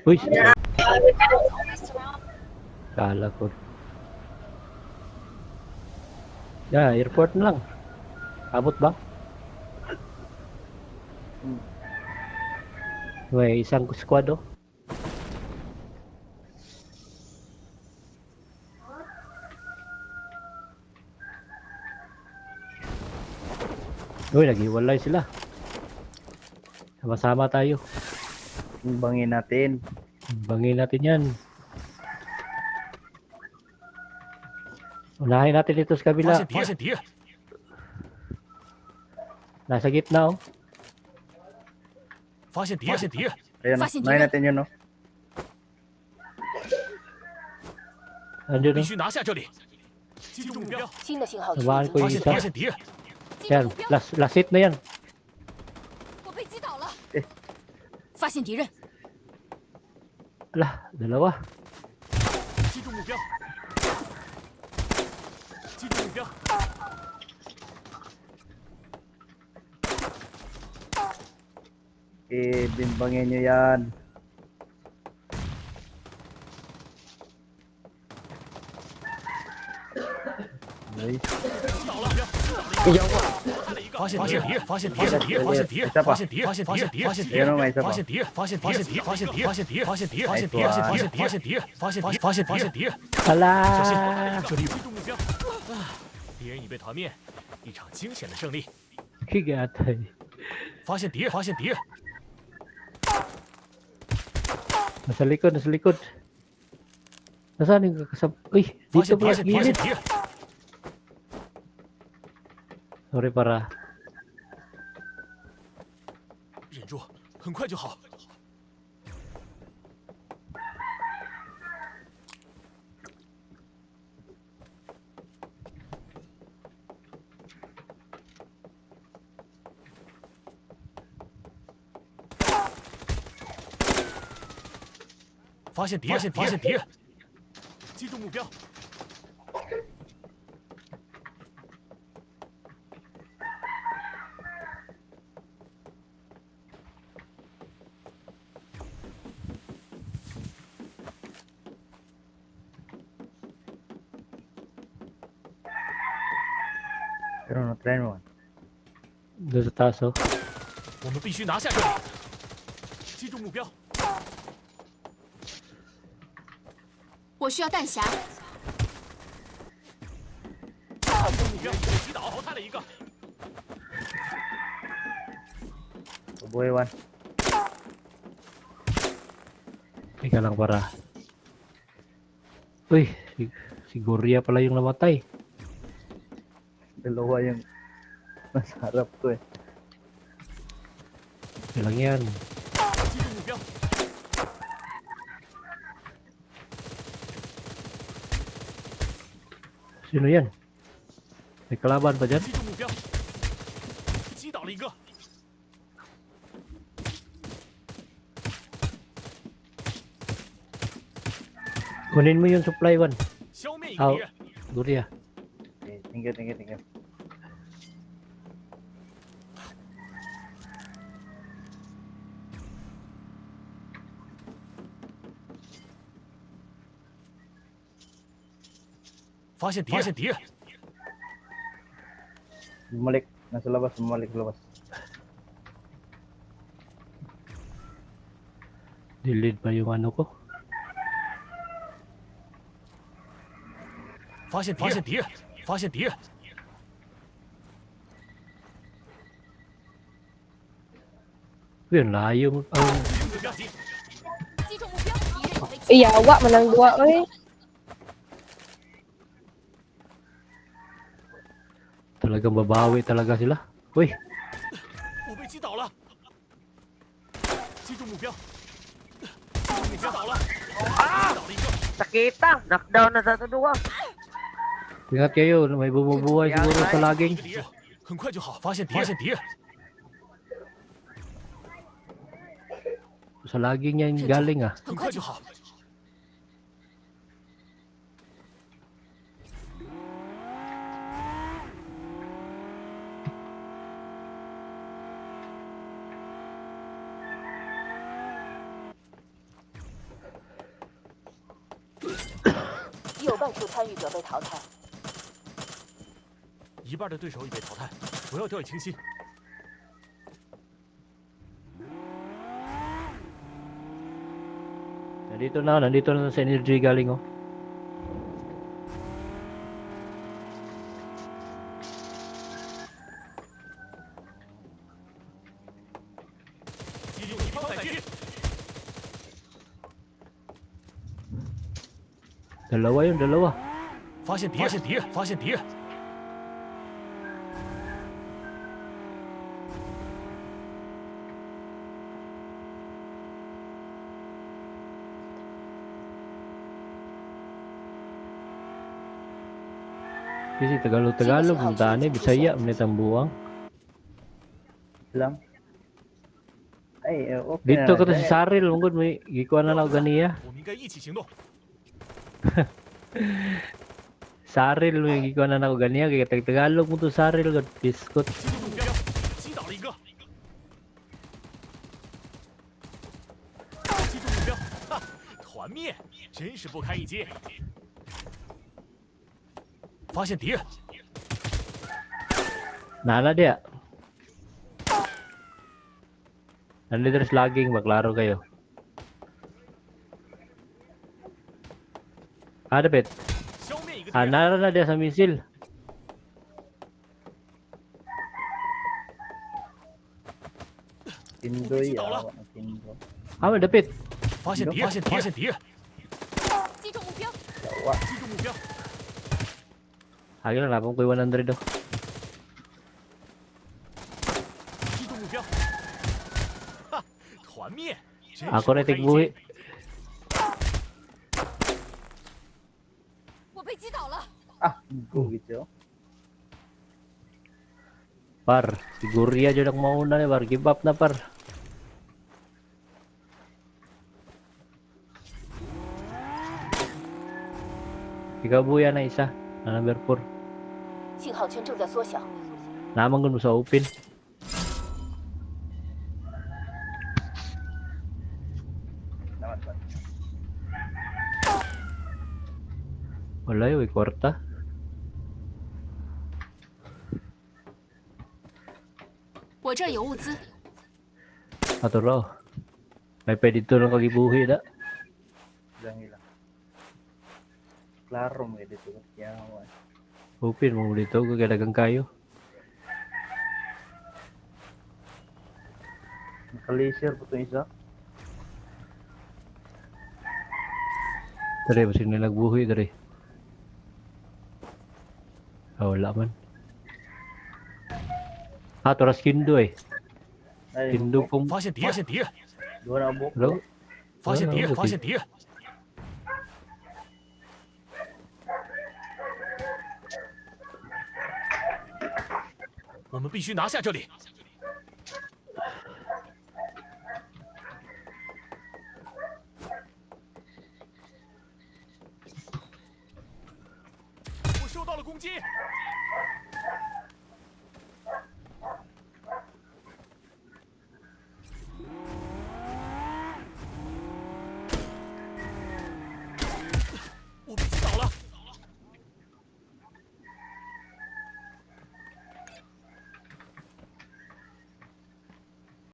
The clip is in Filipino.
Uy, kala ko. Airport na lang. Abot ba? May isang squad oh. Uy, naghiwalay sila. Sama-sama tayo. Bangin natin. Bangin natin yan. Unahin natin dito sa kabila. Nasa gitna oh. Ayan, unahin natin yun, no? Andun oh. 新的信号区 Samahan 已 ko 经 yung 发 isa. 现。击 Yan, 中目标， last hit na yan. 我被击倒了。哎发现敌人， Ala, dalawa. Bimbangin nyo yan. Nice. 发现敌人，发现敌人，发现敌人，发现敌人，发现敌人，发现敌 Ayan 人， o, may isa 发 pa. 现敌人，发现敌人，发现敌人，发现敌人，发现敌人，发现敌人，发现敌人，发现敌人，发现敌人，发现敌人，发现敌人， Ala! 这里击中目标，敌人已被团灭，一场惊险的胜利。 Kigatay. 发现敌人，发现敌人， Nasa likod, nasa likod. Nasaan yung kasama? Uy, 发 dito 现 pala 发现发现 gilid. 敌人， Sorry para. 忍住，很快就好。发现敌人，发现敌人，击中目标。 Pero no, try mo. Doon sa taas oh. 我们必须拿下这里，击中目标。 我需要弹匣。击中目标，被击倒，淘汰了一个。 Buhay one. Teka lang para. Uy, si Goria pala yung namatay. Dalawa yung nasa harap ko eh. Ilang yan. 击中目标。 Sino yan? May kalaban pa dyan? 击中目标，击倒了一个。 Kunin mo yung supply one. 消灭一个 Oh, 敌人。 Goria. Okay, thank you, thank you, thank you. Phát hiện敌人， Bumalik. Nasa labas, bumalik sa labas. Delete pa yung ano ko. 发现敌人，发现敌人， Yun, layo ang 目标击。 击中目标，敌人被击 Iyawa man ang duwa oy. talagang babawi talaga sila. Uy, 我被击倒了，击中目标，目标倒了，击倒了一个。 Sakita, knockdown na sa tuduwa. ingat kayo. May bumubuhay siguro sa 一 laging. 个敌人，很快就好。发现敌人， Sa laging yan galing ah. 很快就好。 中半数参与者被淘汰。一半的对手已被淘汰，不要掉以轻心。 Nandito na sa energy galing oh. 击中敌方载具， Dalawa yun, dalawa. 发现敌人，发现敌人，发现敌人。 Kasi Tagalog, Montane, Bisaya, Manitang Buwang. Lang. Ay, okay Dito na. ka to si Saril, mungkod may gikuan na lang ganiya. 我们应该一起行动。 Saril may gikuan na lang ganiya, kaya Tagalog mo to Saril, god biskot. 击中目标，击倒了一个。击中目标，哈，团灭，真是不堪一击。发现敌人， Nana dia. Nandito rin laging maglaro kayo. Dapit. 消灭一个敌人。 Nara na dia sa misil. Tindoy, 击倒了。 awa ng Tindo. Dapit. 发现敌人，发现敌人，发现敌人，击中目标， Yawa. 击中目标， Lagi lang, napang ko 100 oh. 击中目标，哈，团灭，真是 Ako 不 na 堪一 tigbuhi. 击。我被击倒了。 Ah, go gitu. Par, siguro yan dyan ang mauna ni Par. Give up na Par. Ikaw buya na isa. Na number 4. 信号圈正在缩小， Naman mo sa open. Naman ba? Wala yun, kwarta.我这儿有物资， Ato raw. May pwede dito ng kagibuhi na. Hilang. Klaro mo dito. Yawa. Open mo dito, kagadagang kayo. Naka-laser po ito isa. Dari, masing na nagbuhi dari. Wala man. Toras kindo eh. Ay, Kindo pong... 发现敌人，发现敌人， doon na buhok. Hello? 发现敌人， Ah, 发现敌人。我们必须拿下这里。我受到了攻击，